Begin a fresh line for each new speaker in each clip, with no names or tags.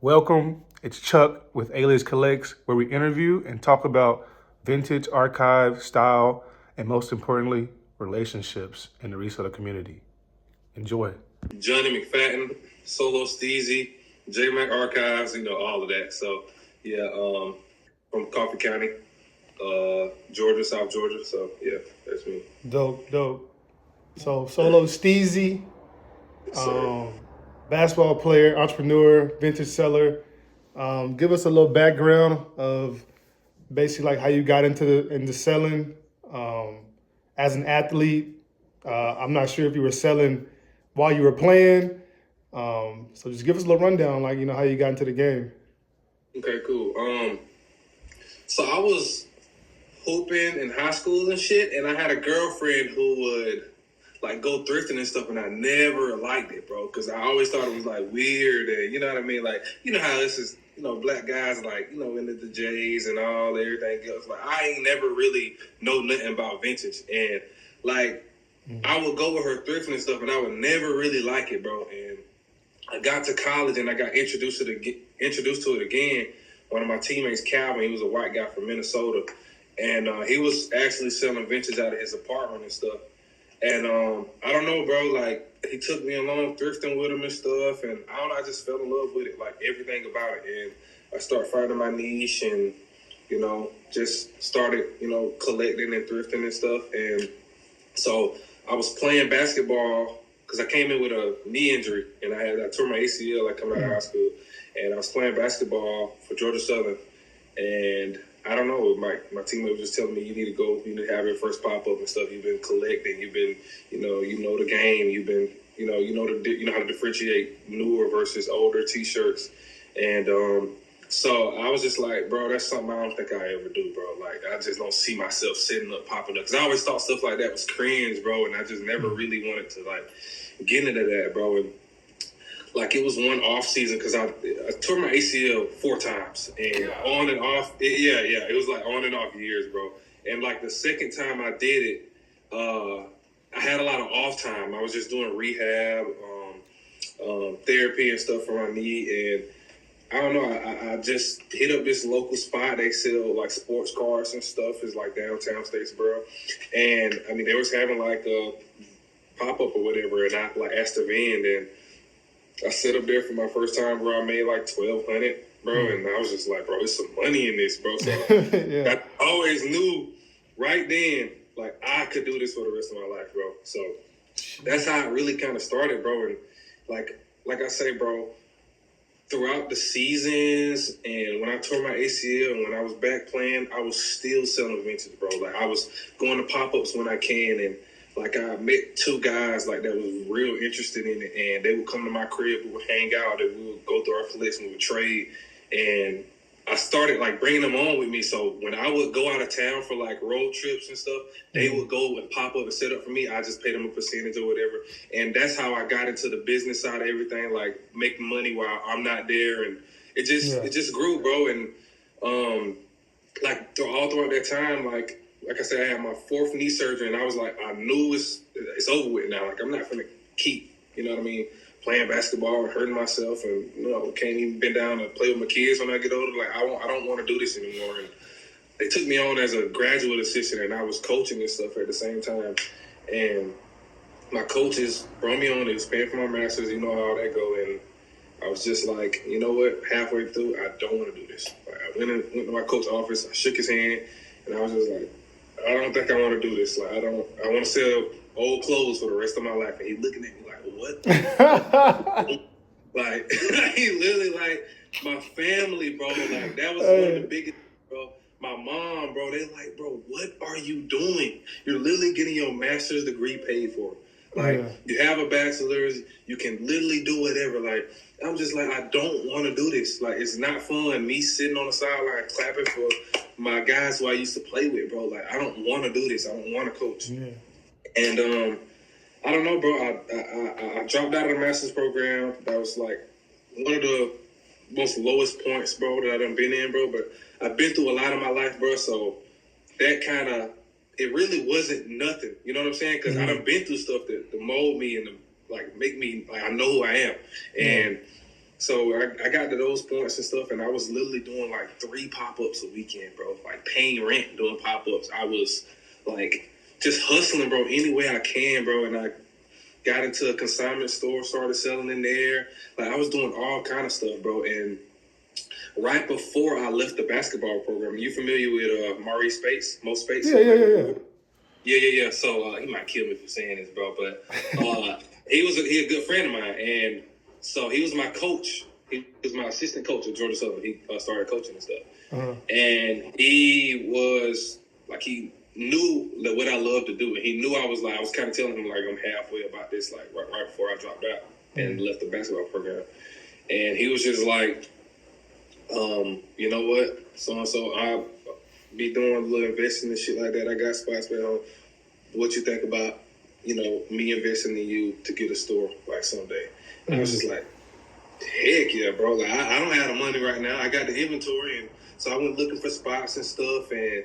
Welcome. It's Chuck with Alias Collects, where we interview and talk about vintage, archive, style, and most importantly, relationships in the reseller community. Enjoy.
Johnny McFadden, Solosteezy, J Mac Archives, all of that. So yeah, from Coffee County, Georgia, South Georgia. So yeah, that's me.
Dope. So Solosteezy,
Yes, sir.
basketball player, entrepreneur, vintage seller. Give us a little background of basically like how you got into selling as an athlete. I'm not sure if you were selling while you were playing. So just give us a little rundown, like how you got into the game.
Okay, cool. So I was hooping in high school and shit, and I had a girlfriend who would like go thrifting and stuff, and I never liked it, bro, because I always thought it was like weird, and you know what I mean, like how this is, black guys like into the J's and all everything else. Like I ain't never really know nothing about vintage, and like I would go with her thrifting and stuff, and I would never really like it, bro. And I got to college and I got introduced to it again. One of my teammates, Calvin, he was a white guy from Minnesota, and he was actually selling vintage out of his apartment and stuff. And I don't know, bro. Like he took me along thrifting with him and stuff, and I don't know. I just fell in love with it, like everything about it. And I started finding my niche, and just started collecting and thrifting and stuff. And so I was playing basketball because I came in with a knee injury, and I tore my ACL like coming out of high school, and I was playing basketball for Georgia Southern, and I don't know, my teammate was just telling me you need to go, you need to have your first pop up and stuff. You've been collecting, you've been, you know the game, you've been, you know how to differentiate newer versus older T-shirts, and so I was just like, bro, that's something I don't think I ever do, bro. Like I just don't see myself sitting up popping up because I always thought stuff like that was cringe, bro, and I just never really wanted to like get into that, bro. And like it was one off season because I tore my ACL 4 times and on and off. It was like on and off years, bro. And like the second time I did it, I had a lot of off time. I was just doing rehab, therapy and stuff for my knee, and I don't know. I just hit up this local spot. They sell like sports cars and stuff. It's like downtown Statesboro, and I mean they was having like a pop up or whatever, and I like asked to vend and. I set up there for my first time, bro. I made like $1,200, bro, and I was just like, bro, there's some money in this, bro. So
Yeah.
I always knew right then, like I could do this for the rest of my life, bro. So that's how it really kind of started, bro. And like I say, bro, throughout the seasons and when I tore my ACL and when I was back playing, I was still selling vintage, bro. Like I was going to pop-ups when I can, and like I met 2 guys like that was real interested in it, and they would come to my crib, we would hang out, and we would go through our collection, we would trade, and I started like bringing them on with me. So when I would go out of town for like road trips and stuff, they would go and pop up and set up for me. I just paid them a percentage or whatever, and that's how I got into the business side of everything, like making money while I'm not there, and it just grew, bro. And like throughout that time, like I said, I had my 4th knee surgery, and I was like, I knew it's over with now. Like I'm not gonna keep, you know what I mean, playing basketball and hurting myself, and can't even bend down and play with my kids when I get older. Like I don't want to do this anymore. And they took me on as a graduate assistant, and I was coaching and stuff at the same time. And my coaches brought me on. They was paying for my master's. You know how that go. And I was just like, you know what? Halfway through, I don't want to do this. Like I went to my coach's office. I shook his hand, and I was just like, I don't think I want to do this. Like I want to sell old clothes for the rest of my life. And he looking at me like, what? Like he literally like my family, bro. Like that was one of the biggest, bro. My mom, bro. They like, bro, what are you doing? You're literally getting your master's degree paid for. Like you have a bachelor's, you can literally do whatever. Like I'm just like, I don't want to do this. Like it's not fun. Me sitting on the sideline clapping for my guys who I used to play with, bro. Like I don't want to do this. I don't want to coach. Yeah. And I don't know, bro. I dropped out of the master's program. That was like one of the most lowest points, bro, that I done been in, bro. But I've been through a lot in my life, bro. So that kind of, it really wasn't nothing. You know what I'm saying? Because I done been through stuff that mold me and to, like make me, like I know who I am. And So I got to those points and stuff, and I was literally doing like 3 pop-ups a weekend, bro. Like paying rent, doing pop-ups. I was like just hustling, bro, any way I can, bro. And I got into a consignment store, started selling in there. Like I was doing all kind of stuff, bro. And right before I left the basketball program, you familiar with Maurice Spates, Mo Spates? Yeah. So he might kill me for saying this, bro, but he a good friend of mine, and so he was my coach. He was my assistant coach at Georgia Southern. He started coaching and stuff, and he was like he knew that what I loved to do, and he knew I was kind of telling him like I'm halfway about this, like right before I dropped out and left the basketball program, and he was just like, you know what, so and so I be doing a little investing and shit like that. I got spots where what you think about, me investing in you to get a store like someday. And I was just like, heck yeah, bro. Like I don't have the money right now. I got the inventory, and so I went looking for spots and stuff, and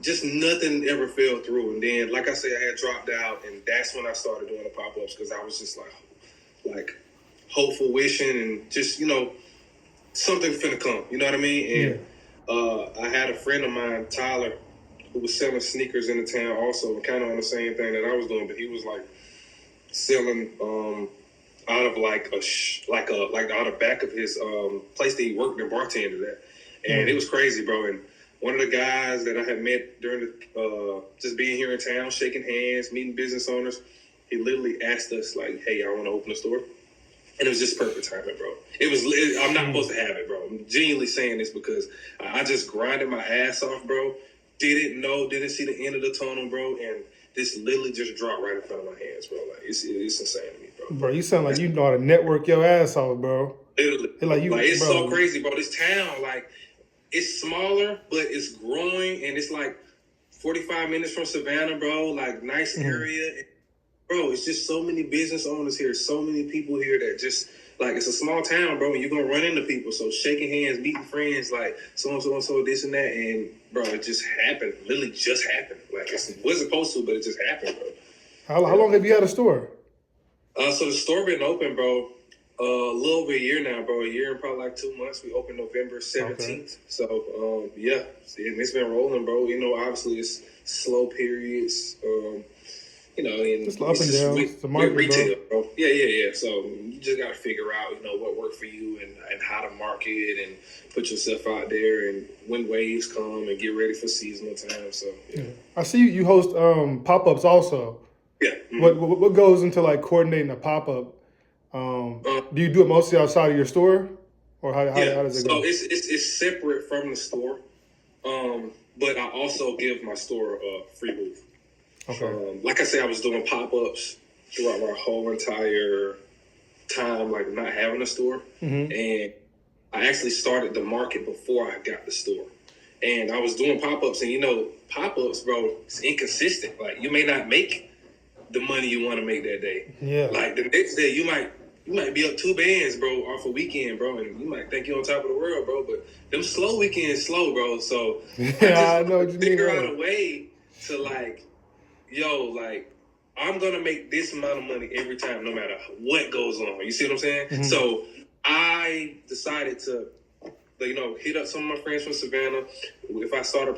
just nothing ever fell through. And then, like I said, I had dropped out, and that's when I started doing the pop-ups because I was just like hopeful, wishing, and just something finna come. You know what I mean? And I had a friend of mine, Tyler, who was selling sneakers in the town also, kind of on the same thing that I was doing, but he was like selling out of out of back of his place that he worked and bartended at, and it was crazy, bro. And one of the guys that I had met during the just being here in town, shaking hands, meeting business owners, he literally asked us like, "Hey, I want to open a store." And it was just perfect timing, bro. I'm not supposed to have it, bro. I'm genuinely saying this because I just grinded my ass off, bro. Didn't see the end of the tunnel, bro. And this literally just dropped right in front of my hands, bro. Like, it's insane to me, bro.
Bro, you sound like you know how to network your ass off, bro.
Literally. It's so crazy, bro. This town, like, it's smaller, but it's growing. And it's like 45 minutes from Savannah, bro. Like, nice area. Bro, it's just so many business owners here, so many people here that just, like, it's a small town, bro, and you're going to run into people. So shaking hands, meeting friends, like, so-and-so, this and that. And, bro, it just happened. Literally just happened. Like, it wasn't supposed to, but it just happened, bro.
How long have you had a store?
So the store been open, bro, a little over a year now, bro. A year and probably like 2 months. We opened November 17th. Okay. So, yeah, it's been rolling, bro. Obviously it's slow periods, and
just up and down. It's the market,
retail, bro. Yeah. So you just got to figure out, what worked for you and how to market and put yourself out there and when waves come and get ready for seasonal time. So yeah.
I see you host pop-ups also.
Yeah.
Mm-hmm. What goes into like coordinating a pop-up? Do you do it mostly outside of your store, or how does it go?
So it's separate from the store, but I also give my store a free booth.
Okay.
Like I said, I was doing pop-ups throughout my whole entire time, like not having a store. Mm-hmm. And I actually started the market before I got the store. And I was doing pop-ups, and pop-ups, bro, it's inconsistent. Like you may not make the money you want to make that day.
Yeah.
Like the next day, you might be up 2 bands, bro, off a weekend, bro, and you might think you're on top of the world, bro. But them slow weekends, slow, bro. So
I know what you mean.
Figure out a way to like. I'm going to make this amount of money every time, no matter what goes on. You see what I'm saying? Mm-hmm. So I decided to, hit up some of my friends from Savannah. If I started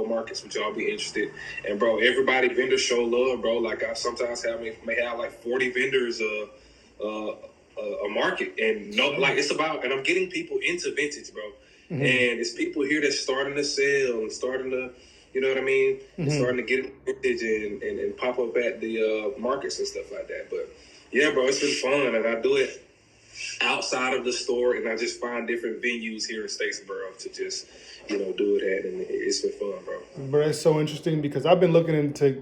markets, would y'all be interested? And, bro, vendors show love, bro. Like I sometimes may have like 40 vendors a market. And it's about, and I'm getting people into vintage, bro. Mm-hmm. And it's people here that's starting to sell and starting to, you know what I mean? Mm-hmm. Starting to get vintage and pop up at the markets and stuff like that. But yeah, bro, it's been fun, and I do it outside of the store, and I just find different venues here in Statesboro to just do it at, and it's been fun, bro.
But it's so interesting because I've been looking into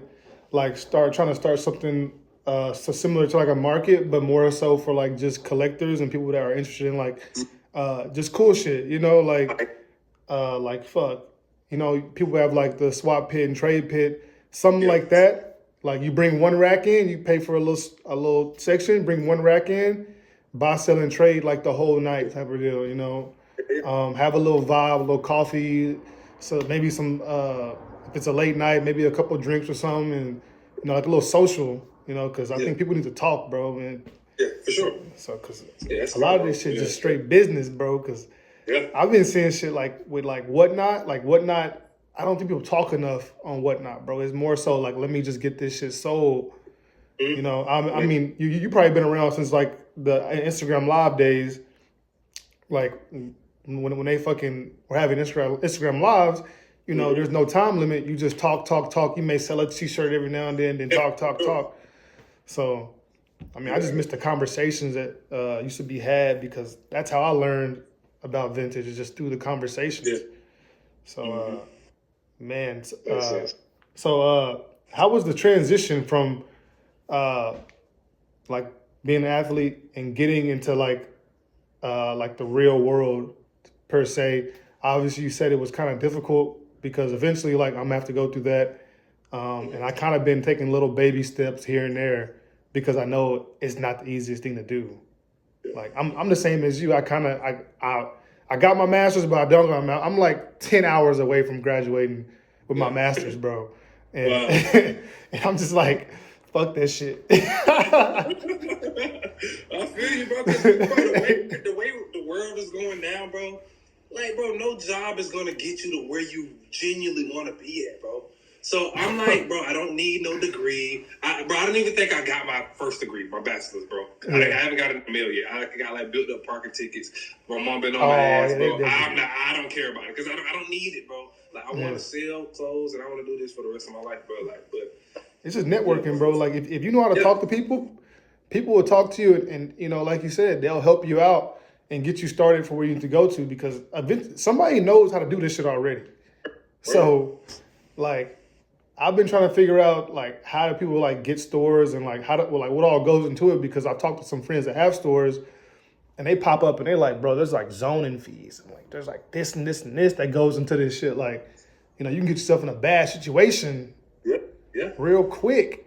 trying to start something so similar to like a market, but more so for like just collectors and people that are interested in like just cool shit, like fuck. People have like the swap pit and trade pit, something like that. Like you bring one rack in, you pay for a little section, bring one rack in, buy, sell, and trade like the whole night type of deal. Have a little vibe, a little coffee, so maybe some if it's a late night, maybe a couple drinks or something, and like a little social. Because I think people need to talk, bro. And
Yeah, for sure.
So, because
that's
a lot of
smart,
this shit
bro.
just straight business, bro. Because I've been seeing shit like with like whatnot, I don't think people talk enough on whatnot, bro. It's more so like, let me just get this shit sold.
Mm-hmm.
You know, I mean, you probably been around since like the Instagram Live days, like when they fucking were having Instagram Lives. You know, there's no time limit. You just talk, talk, talk. You may sell a T-shirt every now and then talk, talk, talk. So, I mean, I just miss the conversations that used to be had, because that's how I learned about vintage, is just through the conversations. So, man, how was the transition from like being an athlete and getting into like the real world per se? Obviously, you said it was kind of difficult because eventually, like, I'm gonna have to go through that. And I kind of been taking little baby steps here and there because I know it's not the easiest thing to do. Like I'm the same as you. I got my master's, but I don't got my. I'm like 10 hours away from graduating with my master's, bro. And, and I'm just like, fuck that shit.
I feel you, bro. Because the way the world is going now, bro. Like, bro, no job is gonna get you to where you genuinely want to be at, bro. So I'm like, bro, I don't need no degree. I don't even think I got my first degree, my bachelor's, bro. I haven't got it in the mail yet. I got like built up parking tickets. My mom been on my ass, bro. I don't care about it because I don't need it, bro. Like, I want to sell clothes and I want to do this for the rest of my life, bro. Like, but
it's just networking, bro. Like if you know how to talk to people, people will talk to you, and you know, like you said, they'll help you out and get you started for where you need to go to, because somebody knows how to do this shit already. So, like, I've been trying to figure out like how do people like get stores, and like what all goes into it, because I've talked to some friends that have stores, and they pop up and they're like, bro, there's like zoning fees, and like there's like this and this and this that goes into this shit. Like, you know, you can get yourself in a bad situation real quick.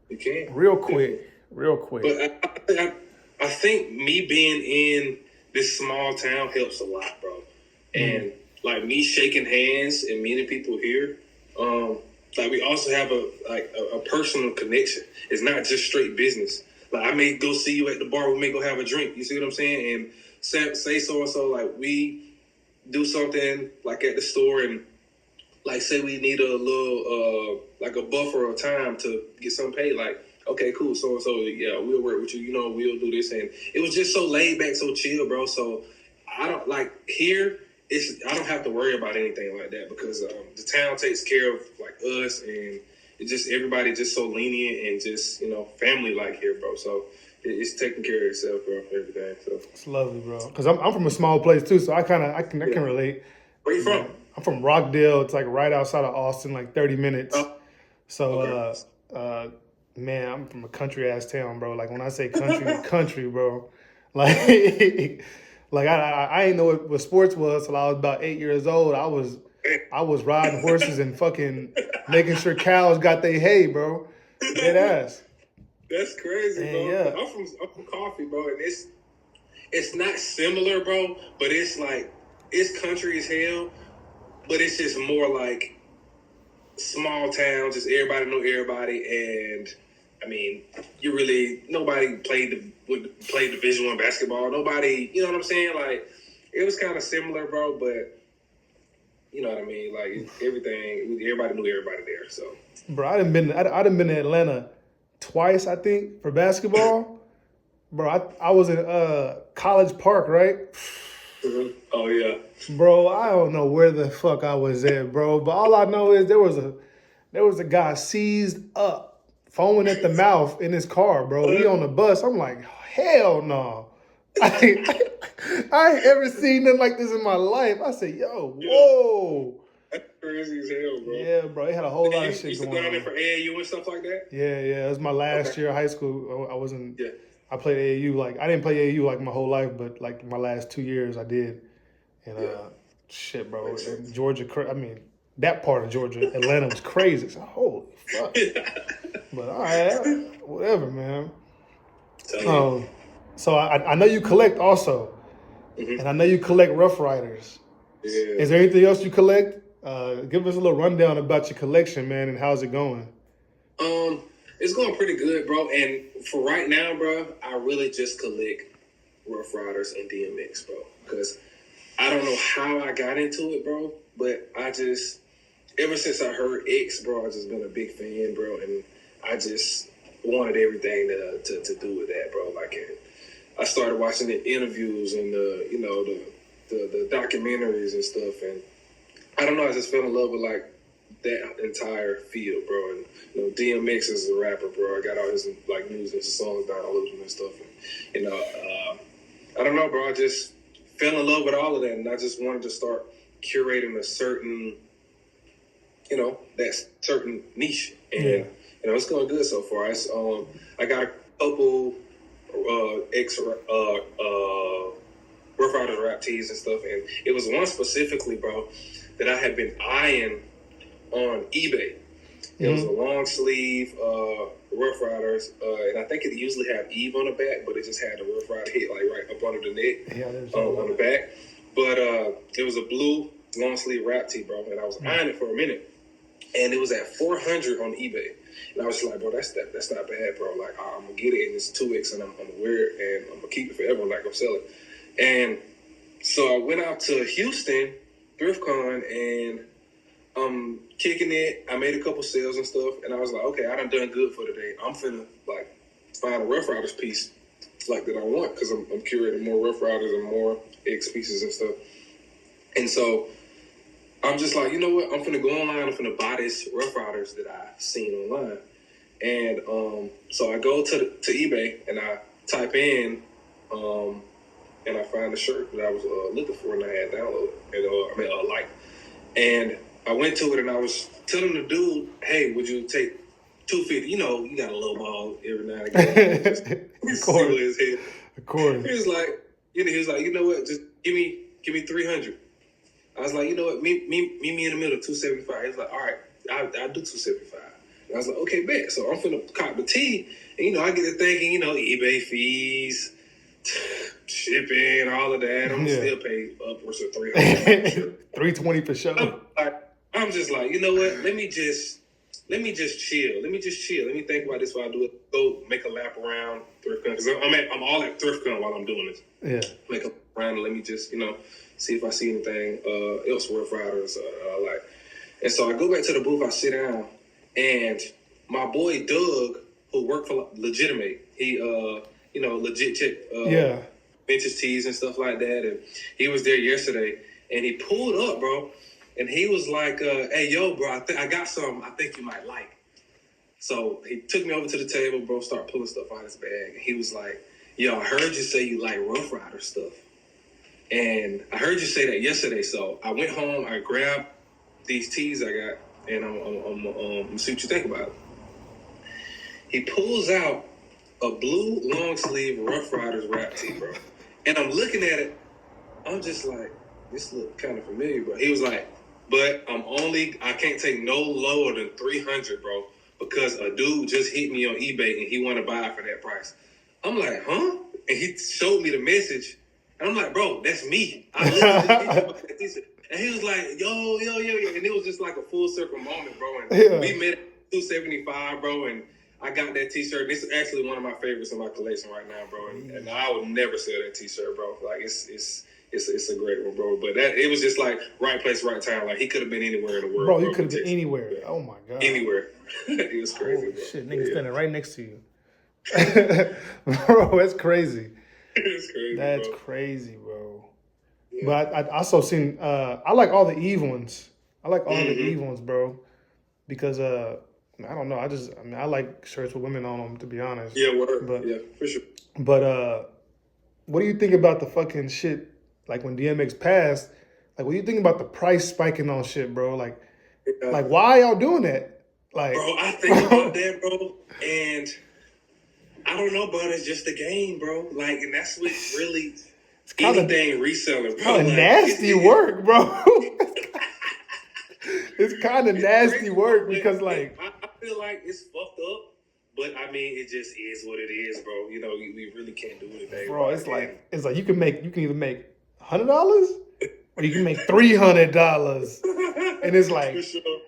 You can.
Real quick.
But I think me being in this small town helps a lot, bro. And like me shaking hands and meeting people here, like we also have a personal connection. It's not just straight business. Like, I may go see you at the bar, we may go have a drink. You see what I'm saying? And say so and so, like, we do something like at the store, and like say we need a little like a buffer of time to get something paid. Like, okay, cool, so and so, yeah, we'll work with you. You know, we'll do this, and it was just so laid back, so chill, bro. So I don't like here. I don't have to worry about anything like that because the town takes care of like us, and it's just everybody just so lenient and just, you know, family like here, bro. So it's taking care of itself, bro. Everything. So
it's lovely, bro. Because I'm from a small place too, so I can relate.
Where you from?
I'm from Rockdale. It's like right outside of Austin, like 30 minutes. So, man, I'm from a country ass town, bro. Like when I say country, country, bro. Like, like I didn't know what sports was till I was about 8 years old. I was riding horses and fucking making sure cows got their hay, bro. Dead ass.
That's crazy, bro. Yeah. I'm from Coffee, bro, and it's not similar, bro, but it's like it's country as hell, but it's just more like small town, just everybody know everybody, and I mean, nobody played Division I basketball. Nobody, you know what I'm saying? Like, it was kind of similar, bro, but you know what I mean? Like, everybody knew everybody there, so.
Bro, I done been to Atlanta twice, I think, for basketball. Bro, I was in College Park, right?
Mm-hmm. Oh, yeah.
Bro, I don't know where the fuck I was at, bro. But all I know is there was a guy seized up, foaming at the mouth in his car, bro. We on the bus. I'm like, hell no. I ain't ever seen nothing like this in my life. I said, yo, whoa.
That's crazy as hell, bro.
Yeah, bro. It had a whole lot of shit going on. You used to go
there for AAU and stuff like that?
Yeah. It was my last year of high school. I wasn't. Yeah. I played AAU. Like, I didn't play AAU like my whole life, but like my last 2 years I did. And shit, bro. And Georgia, I mean, that part of Georgia, Atlanta was crazy. So, holy fuck. But all right, whatever, man. So I know you collect also, and I know you collect Rough Riders. Yeah. Is there anything else you collect? Give us a little rundown about your collection, man, and how's it going?
It's going pretty good, bro. And for right now, bro, I really just collect Rough Riders and DMX, bro. Because I don't know how I got into it, bro. But I just, ever since I heard X, bro, I've just been a big fan, bro. And I just wanted everything to do with that, bro. Like, and I started watching the interviews and the documentaries and stuff. And I don't know, I just fell in love with like that entire field, bro. And DMX is a rapper, bro. I got all his like music and songs downloaded and stuff. And I don't know, bro. I just fell in love with all of that, and I just wanted to start curating a certain, that certain niche. And it's going good so far. It's I got a couple Rough Riders rap tees and stuff, and it was one specifically, bro, that I had been eyeing on eBay. It was a long sleeve Rough Riders, and I think it usually have Eve on the back, but it just had the Rough Rider hit like right up under the neck on the back. But it was a blue long sleeve rap tee, bro, and I was eyeing it for a minute, and it was at $400 on eBay, and I was just like, bro, that's not bad, bro. Like, I'm gonna get it, and it's 2X, and I'm gonna wear it, and I'm gonna keep it forever, like I'm selling. And so I went out to Houston ThriftCon, and I'm kicking it. I made a couple sales and stuff, and I was like, okay, I done good for today. I'm finna like find a Rough Riders piece like that I want, because I'm curating more Rough Riders and more X pieces and stuff. And so I'm just like, you know what? I'm finna go online. I'm finna buy this Rough Riders that I've seen online. And so I go to eBay and I type in and I find the shirt that I was looking for, and I had downloaded and like. And I went to it and I was telling the dude, hey, would you take $250? You got a low ball every now and again.
Of course. Of course.
He was like, you know what? Just give me $300. I was like, you know what? Meet me in the middle, $275. He was like, all right, I'll do $275. And I was like, okay, bet. So I'm finna cop the tee, and I get to thinking, eBay fees, shipping, all of that. I'm still paid upwards of $300.
$320 for sure.
I'm just like, you know what? Let me just chill. Let me think about this while I do it. Go make a lap around ThriftCon, because I'm all at ThriftCon while I'm doing this. Yeah. Make a lap around and let me just see if I see anything else Rough Riders I like. And so I go back to the booth. I sit down, and my boy Doug, who worked for Legitimate, he legit check vintage tees and stuff like that, and he was there yesterday, and he pulled up, bro. And he was like, hey, yo, bro, I got something I think you might like. So he took me over to the table, bro, started pulling stuff out of his bag. And he was like, yo, I heard you say you like Rough Rider stuff. And I heard you say that yesterday. So I went home, I grabbed these tees I got, and I'm see what you think about it. He pulls out a blue long sleeve Rough Riders rap tee, bro. And I'm looking at it. I'm just like, this look kind of familiar, bro. He was like, but I can't take no lower than $300, bro, because a dude just hit me on eBay and he want to buy it for that price. I'm like, huh? And he showed me the message, and I'm like, bro, that's me. I literally did that. And he was like, yo, and it was just like a full circle moment, bro. And we met at $275, bro, and I got that T-shirt. This is actually one of my favorites in my collection right now, bro. And I would never sell that T-shirt, bro. Like it's a great one, bro. But it was just like right place, right time. Like he could have been anywhere in the world.
Bro, he could have been anywhere. Oh my god.
Anywhere. It was crazy.
Holy shit, nigga standing right next to you. Bro, that's crazy.
It's crazy.
That's crazy, bro. Yeah. But I also seen I like all the Eve ones. I like all the Eve ones, bro. Because I don't know. I like shirts with women on them, to be honest.
Yeah, word. But, yeah, for sure.
But what do you think about the fucking shit? Like when DMX passed, like what do you think about the price spiking on shit, bro? Like why y'all doing that? Like,
bro, I think about that, bro, and I don't know, bro. It's just a game, bro. Like, and that's what really anything reselling, bro.
Kind of nasty work, bro. It's kind of nasty work because, like,
I feel like it's fucked up. But I mean, it just is what it is, bro. We really can't do anything.
Bro, it's like you can either make $100 or you can make $300, and it's like,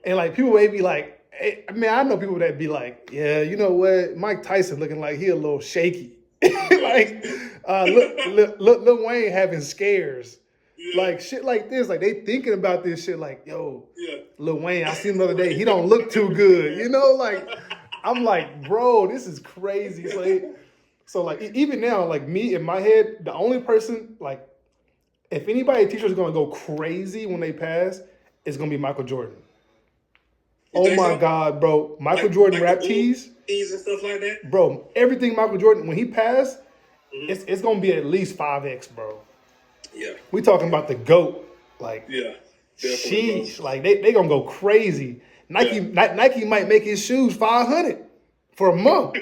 and like people may be like, I mean, I know people that be like, yeah, you know what? Mike Tyson looking like he a little shaky. Like, Lil Wayne having scares.
Yeah.
Like, shit like this. Like, they thinking about this shit like, yo,
Yeah.
Lil Wayne, I seen him the other day. He don't look too good. You know, like, I'm like, bro, this is crazy. So like, even now, like, me, in my head, the only person, like, if anybody teacher is going to go crazy when they pass, it's going to be Michael Jordan. Oh my
so?
God, bro. Michael Jordan rap tees.
Tees and stuff like that?
Bro, everything Michael Jordan, when he passed, it's going to be at least 5X, bro.
Yeah.
We talking about the GOAT. Like,
Yeah. Definitely,
sheesh. Like, they going to go crazy. Nike might make his shoes 500 for a month.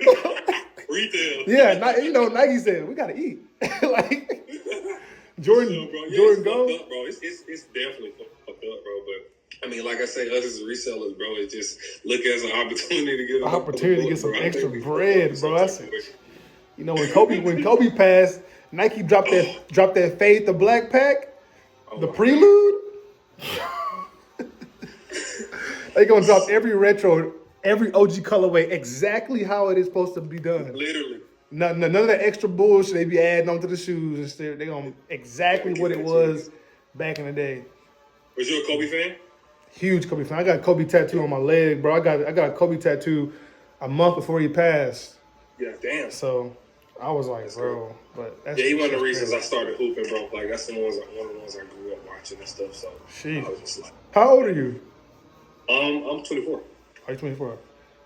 Retail.
Yeah, Nike said, we got to eat. Like, Jordan,
bro. Yeah,
Jordan
it's
go.
fucked up, bro. It's definitely fucked up, bro. But I mean, like I say, us as resellers, bro, it just look as an opportunity to get
Some
bro.
extra bread, bro. That's it. You know, when Kobe passed, Nike dropped that Fade the Black pack, the prelude. They gonna drop every retro, every OG colorway exactly how it is supposed to be done.
Literally.
None of that extra bullshit they be adding onto the shoes and stuff. They gonna exactly what it was back in the day.
Was you a Kobe fan?
Huge Kobe fan. I got a Kobe tattoo on my leg, bro. I got a Kobe tattoo a month before he passed.
Yeah, damn.
So I was like, bro, but that's
he one of the reasons I started hooping, bro. Like that's one of the ones I grew up watching and stuff. So I was just like,
how old are you?
I'm 24.
Are you 24?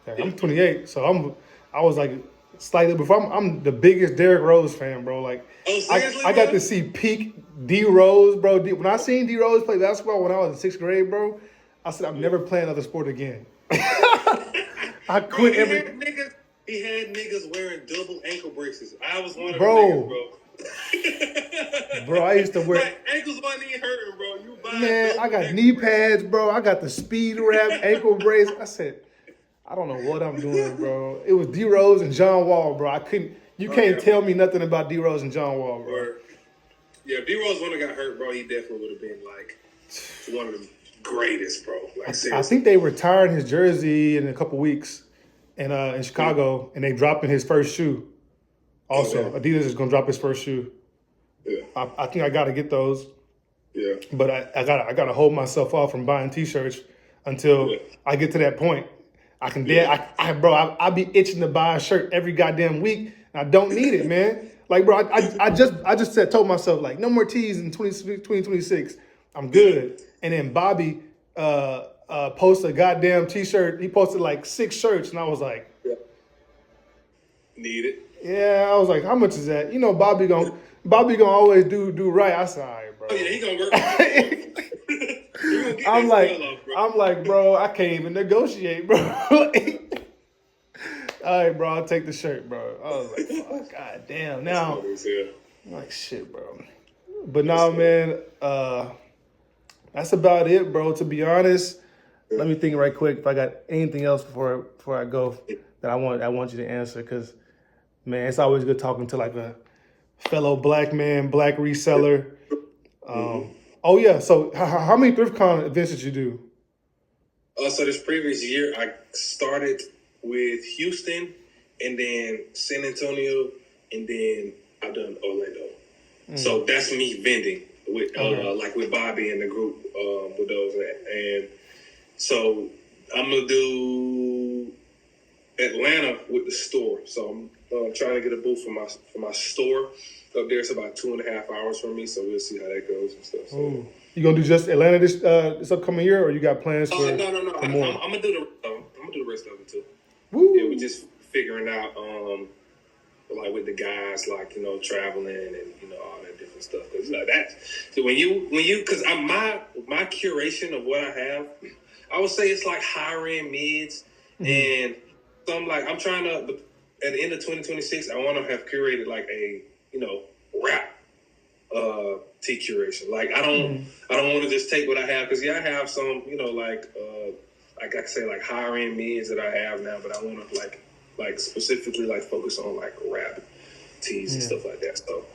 Yeah, I'm 28. So I was like slightly before. I'm the biggest Derrick Rose fan, bro. Like,
seriously,
I got to see peak D Rose, bro. When I seen D Rose play basketball when I was in 6th grade, bro, I said I'm never playing another sport again. I quit
He had niggas wearing double ankle braces. I was one of
bro.
them niggas, bro.
Bro, I used to wear.
Like, ankles wasn't even hurting, bro. You buy
man, I got knee pads, bro. I got the speed wrap, ankle brace. I said, I don't know what I'm doing, bro. It was D Rose and John Wall, bro. I couldn't. You can't tell me nothing about D Rose and John Wall, bro.
Yeah, D Rose when he got hurt, bro, he definitely would have been like one of the greatest, bro. Like seriously.
I think they retired his jersey in a couple weeks in Chicago, and they dropping his first shoe. Also, Adidas is gonna drop his first shoe.
Yeah,
I think I got to get those.
Yeah,
but I gotta hold myself off from buying T-shirts until I get to that point. I can I be itching to buy a shirt every goddamn week. And I don't need it, man. Like, bro, I just told myself like no more tees in 2026. I'm good. And then Bobby posted a goddamn T-shirt. He posted like 6 shirts, and I was like,
need it.
Yeah, I was like, how much is that? You know, Bobby gonna always do right. I said, all right, bro.
Oh yeah, he gonna work.
I'm like, bro, I can't even negotiate, bro. All right, bro, I'll take the shirt, bro. I was like, fuck, god damn. Now, I'm like, shit, bro. But now, man, that's about it, bro. To be honest, let me think right quick if I got anything else before I go that I want you to answer, because, man, it's always good talking to like a fellow black man, black reseller. Oh yeah. So how many ThriftCon events did you do?
So this previous year, I started with Houston, and then San Antonio, and then I've done Orlando. So that's me vending with like with Bobby and the group with those, and so I'm gonna do Atlanta with the store. So I'm trying to get a booth for my store up there. It's about 2.5 hours from me, so we'll see how that goes and stuff. So.
You gonna do just Atlanta this upcoming year, or you got plans for?
No.
For more?
I'm gonna do the rest of it too.
Woo.
Yeah, we're just figuring out like with the guys, like, you know, traveling and, you know, all that different stuff. Because, you know, that, so when you, because my curation of what I have, I would say it's like higher end mids. And so I'm trying to, at the end of 2026, I want to have curated like a, you know, rap tea curation. Like, I don't want to just take what I have. Because, I have some, you know, like I can say like higher end mids that I have now, but I want to like specifically like focus on like rap tees and stuff like that. So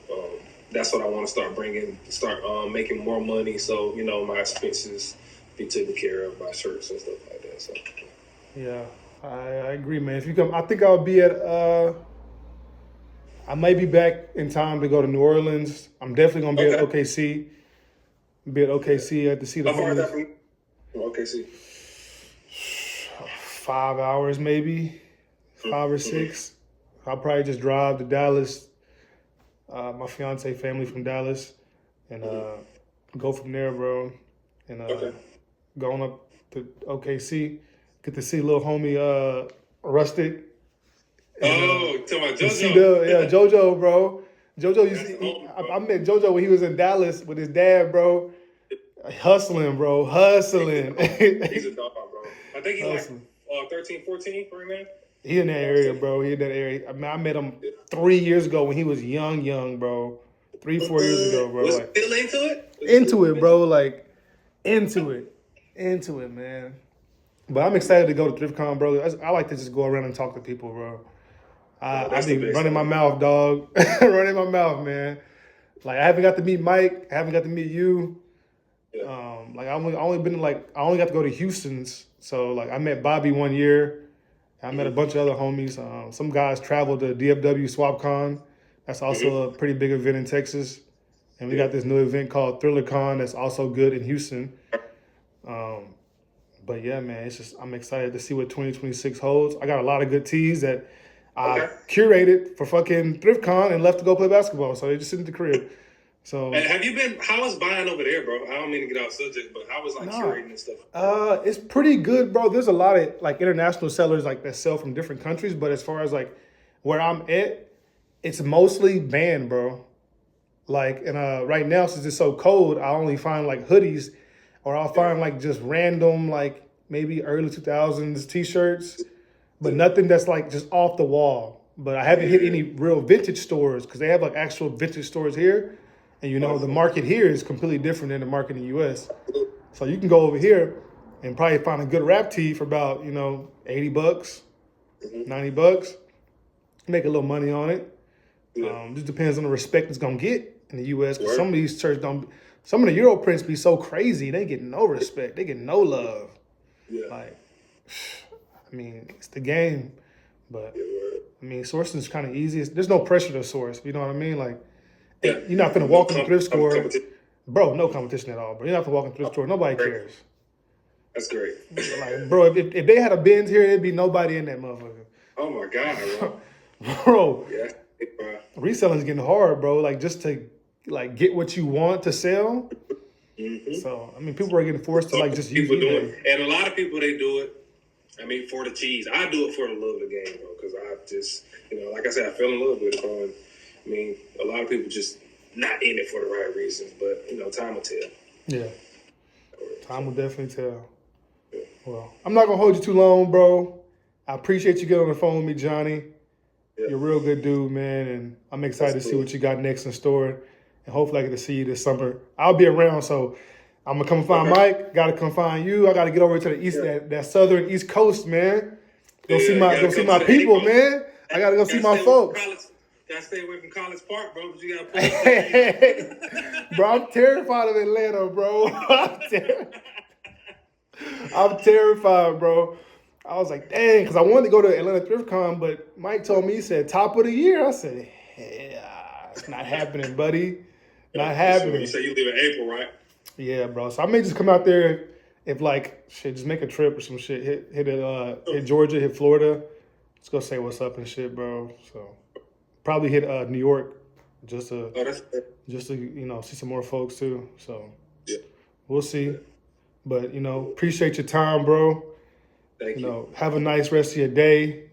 that's what I want to start making more money. So, you know, my expenses be taken care of by shirts and stuff like that. So
Yeah, I agree, man. If you come, I think I'll be at. I might be back in time to go to New Orleans. I'm definitely gonna be at
Okay.
OKC. Be at
Yeah.
OKC to see the
How far is that
homies.
from? Okay, see.
5 hours, maybe 5 or 6. I'll probably just drive to Dallas. My fiance family from Dallas, and go from there, bro. And
Okay.
going up to OKC, get to see little homie Rustic,
Oh, talking about
and see
JoJo.
the JoJo, bro. JoJo,
That's the homie, bro.
I met JoJo when he was in Dallas with his dad, bro. Hustling, bro, hustling,
He's a dog, bro. I think he's like
hustling.
13, 14 right now.
He in that
You know what I'm
area,
saying?
bro. He in that area. I mean, I met him
Yeah.
3 years ago when he was young, bro. 3, 4 years ago, bro.
Was he
Like
still into it? Was he
into
still
it,
into
bro. Like into it, man. But I'm excited to go to ThriftCon, bro. I like to just go around and talk to people, bro.
Bro,
I
that's the
be
best
running my
thing.
mouth, dog. Running my mouth, man. Like I haven't got to meet Mike. I haven't got to meet you.
Yeah.
Like I only been to, like I only got to go to Houston's. So like I met Bobby one year. I met a bunch of other homies. Some guys traveled to DFW SwapCon. That's also a pretty big event in Texas. And we
Yeah.
got this new event called ThrillerCon that's also good in Houston. Um, but yeah, man, it's just I'm excited to see what 2026 holds. I got a lot of good tees that I
Okay.
curated for fucking ThriftCon and left to go play basketball. So they just sit in the crib. So
And have you been? How is buying over there, bro? I don't mean to get off subject, but how is like
nah,
curating and stuff?
it's pretty good, bro. There's a lot of like international sellers like that sell from different countries, but as far as like where I'm at, it's mostly banned, bro. Like and right now since it's so cold, I only find like hoodies, or I'll
Yeah.
find like just random like maybe early 2000s t-shirts, but
Yeah.
nothing that's like just off the wall. But I haven't hit
Yeah.
any real vintage stores because they have like actual vintage stores here, and the market here is completely different than the market in the U.S. So you can go over here and probably find a good rap tee for about, $80, $90. Make a little money on it.
Yeah.
Just depends on the respect it's gonna get in the US because
Word.
some of these shirts don't some of the Euro prints be so crazy, they get no respect. They get no love.
Yeah.
Like I mean, it's the game. But
Yeah. Word.
I mean sourcing is kind of easy. There's no pressure to source, you know what I mean? Like
Yeah.
you're not gonna
No
walk in the thrift store.
competition.
Bro, no competition at all, bro. You're not gonna walk in the thrift store. Nobody
Great.
cares.
That's great.
Like, bro, if they had a Benz here, there'd be nobody in that motherfucker.
Oh my god, bro.
Bro,
Yeah. Bro.
reselling's getting hard, bro. Like just to like get what you want to sell. So I mean, people are getting forced to like just use
People do
eBay.
it, and a lot of people they do it. I mean, for the cheese, I do it for the love of the game, bro. Because I just, like I said, I fell in love with it, bro. And, I mean, a lot of people just not in it for the right reasons, but time will tell.
Yeah, time will definitely tell. Well, I'm not gonna hold you too long, bro. I appreciate you getting on the phone with me, Johnny.
Yeah.
You're a real good dude, man, and I'm excited to see what you got next in store. And hopefully I get to see you this summer. I'll be around, so I'm gonna come find Mike. Gotta come find you. I gotta get over to the east, that southern East Coast, man. Go see my people, man. I gotta go see my folks.
Gotta stay away from College Park, bro. But you gotta pull up.
Bro, I'm terrified of Atlanta, bro. I'm terrified, bro. I was like, dang, because I wanted to go to Atlanta ThriftCon, but Mike told me, he said, top of the year. I said, yeah, it's not happening, buddy. Not happening.
You say you leave in April, right?
Yeah, bro. So I may just come out there if like shit, just make a trip or some shit. Hit Georgia, hit Florida. Let's go say what's up and shit, bro. So probably hit New York just to see some more folks too. So
yeah,
we'll see. But appreciate your time, bro.
Thank you.
Have a nice rest of your day.